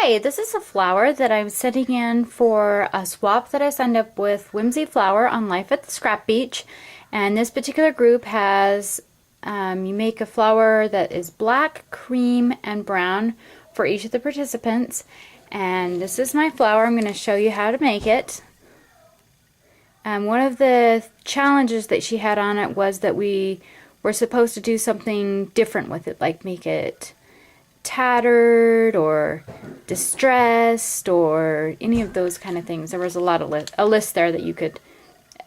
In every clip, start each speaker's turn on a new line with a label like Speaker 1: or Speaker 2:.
Speaker 1: Hi, this is a flower that I'm sending in for a swap that I signed up with whimsyflower on Life at the Scrapbeach. And this particular group has, you make a flower that is black, cream, and brown for each of the participants. And this is my flower. I'm going to show you how to make it. One of the challenges that she had on it was that we were supposed to do something different with it, like make it tattered or distressed or any of those kind of things. There was a lot of a list there that you could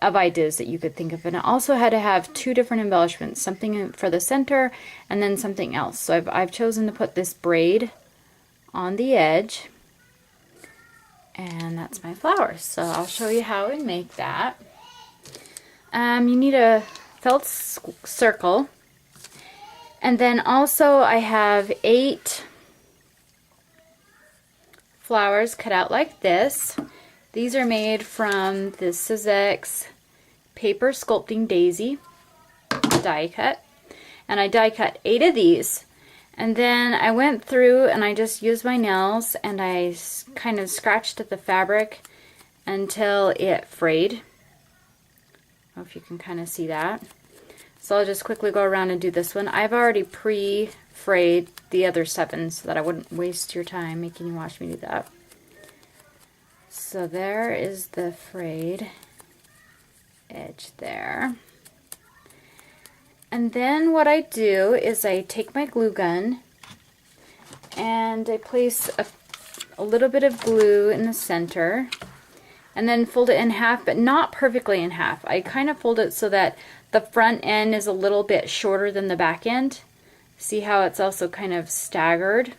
Speaker 1: of ideas that you could think of, and it also had to have two different embellishments, something for the center and then something else. So I've chosen to put this braid on the edge, and that's my flower. So I'll show you how we make that. You need a felt circle. And then also I have 8 flowers cut out like this. These are made from the Sizzix Paper Sculpting Daisy die cut. And I die cut 8 of these. And then I went through and I just used my nails and I kind of scratched at the fabric until it frayed. I don't know if you can kind of see that. So I'll just quickly go around and do this one. I've already pre-frayed the other 7 so that I wouldn't waste your time making you watch me do that. So there is the frayed edge there. And then what I do is I take my glue gun and I place a little bit of glue in the center and then fold it in half, but not perfectly in half. I kind of fold it so that the front end is a little bit shorter than the back end. See how it's also kind of staggered?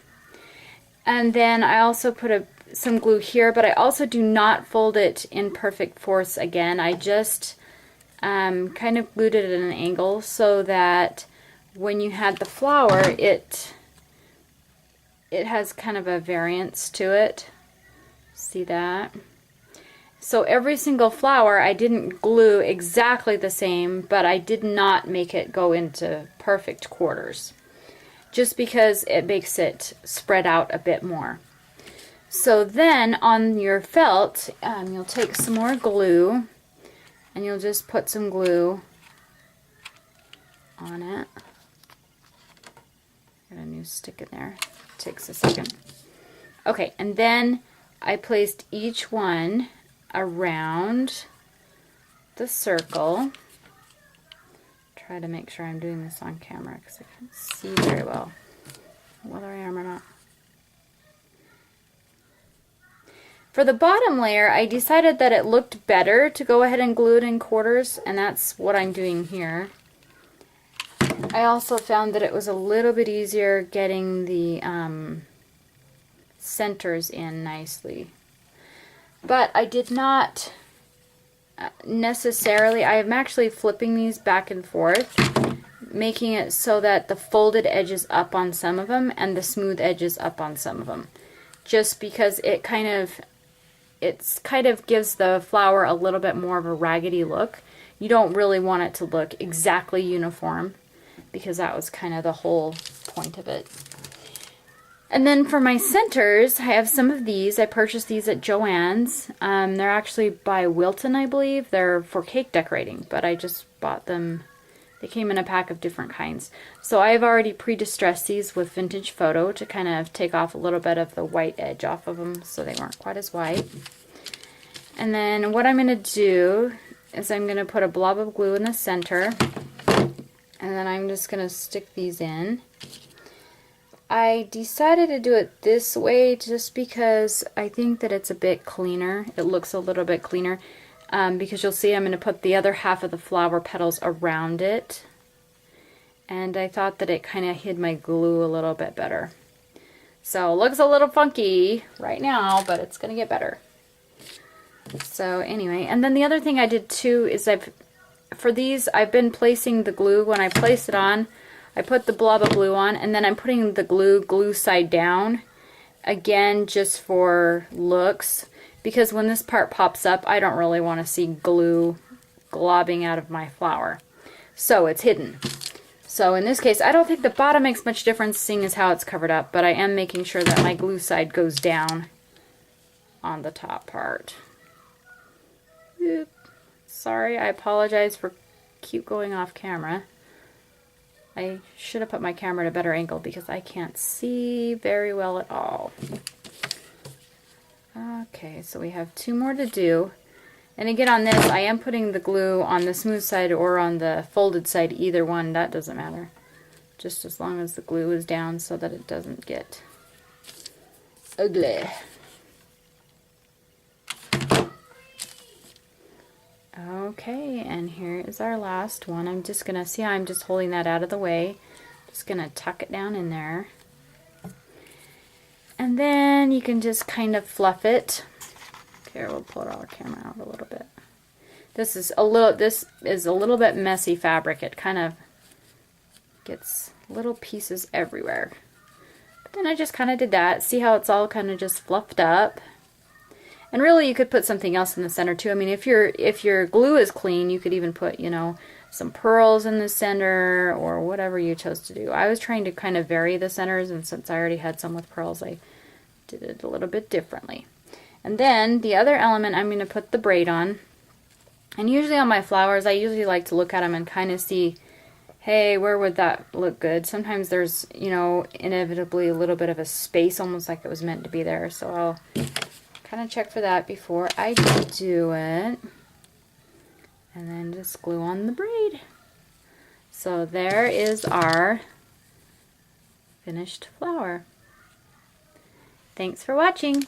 Speaker 1: And then I also put some glue here, but I also do not fold it in perfect force again. I just kind of glued it at an angle so that when you had the flower, it has kind of a variance to it. See that? So every single flower I didn't glue exactly the same, but I did not make it go into perfect quarters, just because it makes it spread out a bit more. So then on your felt, you'll take some more glue and you'll just put some glue on it. Got a new stick in there. Takes a second. Okay, and then I placed each one around the circle. Try to make sure I'm doing this on camera because I can't see very well whether I am or not. For the bottom layer, I decided that it looked better to go ahead and glue it in quarters, and that's what I'm doing here. I also found that it was a little bit easier getting the centers in nicely. But I did not necessarily, I am actually flipping these back and forth, making it so that the folded edge is up on some of them and the smooth edge is up on some of them. Just because it kind of gives the flower a little bit more of a raggedy look. You don't really want it to look exactly uniform, because that was kind of the whole point of it. And then for my centers, I have some of these. I purchased these at Joann's. They're actually by Wilton, I believe. They're for cake decorating, but I just bought them. They came in a pack of different kinds. So I've already pre-distressed these with Vintage Photo to kind of take off a little bit of the white edge off of them so they weren't quite as white. And then what I'm going to do is I'm going to put a blob of glue in the center, and then I'm just going to stick these in. I decided to do it this way just because I think that it's a bit cleaner. It looks a little bit cleaner because you'll see I'm going to put the other half of the flower petals around it. And I thought that it kind of hid my glue a little bit better. So it looks a little funky right now, but it's going to get better. So anyway, and then the other thing I did too is for these I've been placing the glue. When I place it on, I put the blob of glue on, and then I'm putting the glue side down, again just for looks, because when this part pops up, I don't really want to see glue globbing out of my flower. So it's hidden. So in this case, I don't think the bottom makes much difference seeing as how it's covered up, but I am making sure that my glue side goes down on the top part. Oop. Sorry, I apologize for keep going off camera. I should have put my camera at a better angle because I can't see very well at all. Okay, so we have 2 more to do. And again on this, I am putting the glue on the smooth side or on the folded side, either one, that doesn't matter. Just as long as the glue is down so that it doesn't get ugly. Okay, and here is our last one. I'm just gonna see how I'm just holding that out of the way. Just gonna tuck it down in there. And then you can just kind of fluff it. Okay, we'll pull our camera out a little bit. This is a little bit messy fabric. It kind of gets little pieces everywhere. But then I just kind of did that. See how it's all kind of just fluffed up. And really you could put something else in the center too. I mean, if your glue is clean, you could even put, you know, some pearls in the center or whatever you chose to do. I was trying to kind of vary the centers, and since I already had some with pearls, I did it a little bit differently. And then the other element, I'm going to put the braid on. And usually on my flowers, I usually like to look at them and kind of see, hey, where would that look good? Sometimes there's, you know, inevitably a little bit of a space, almost like it was meant to be there. So I'll kind of check for that before I do it. And then just glue on the braid. So there is our finished flower. Thanks for watching.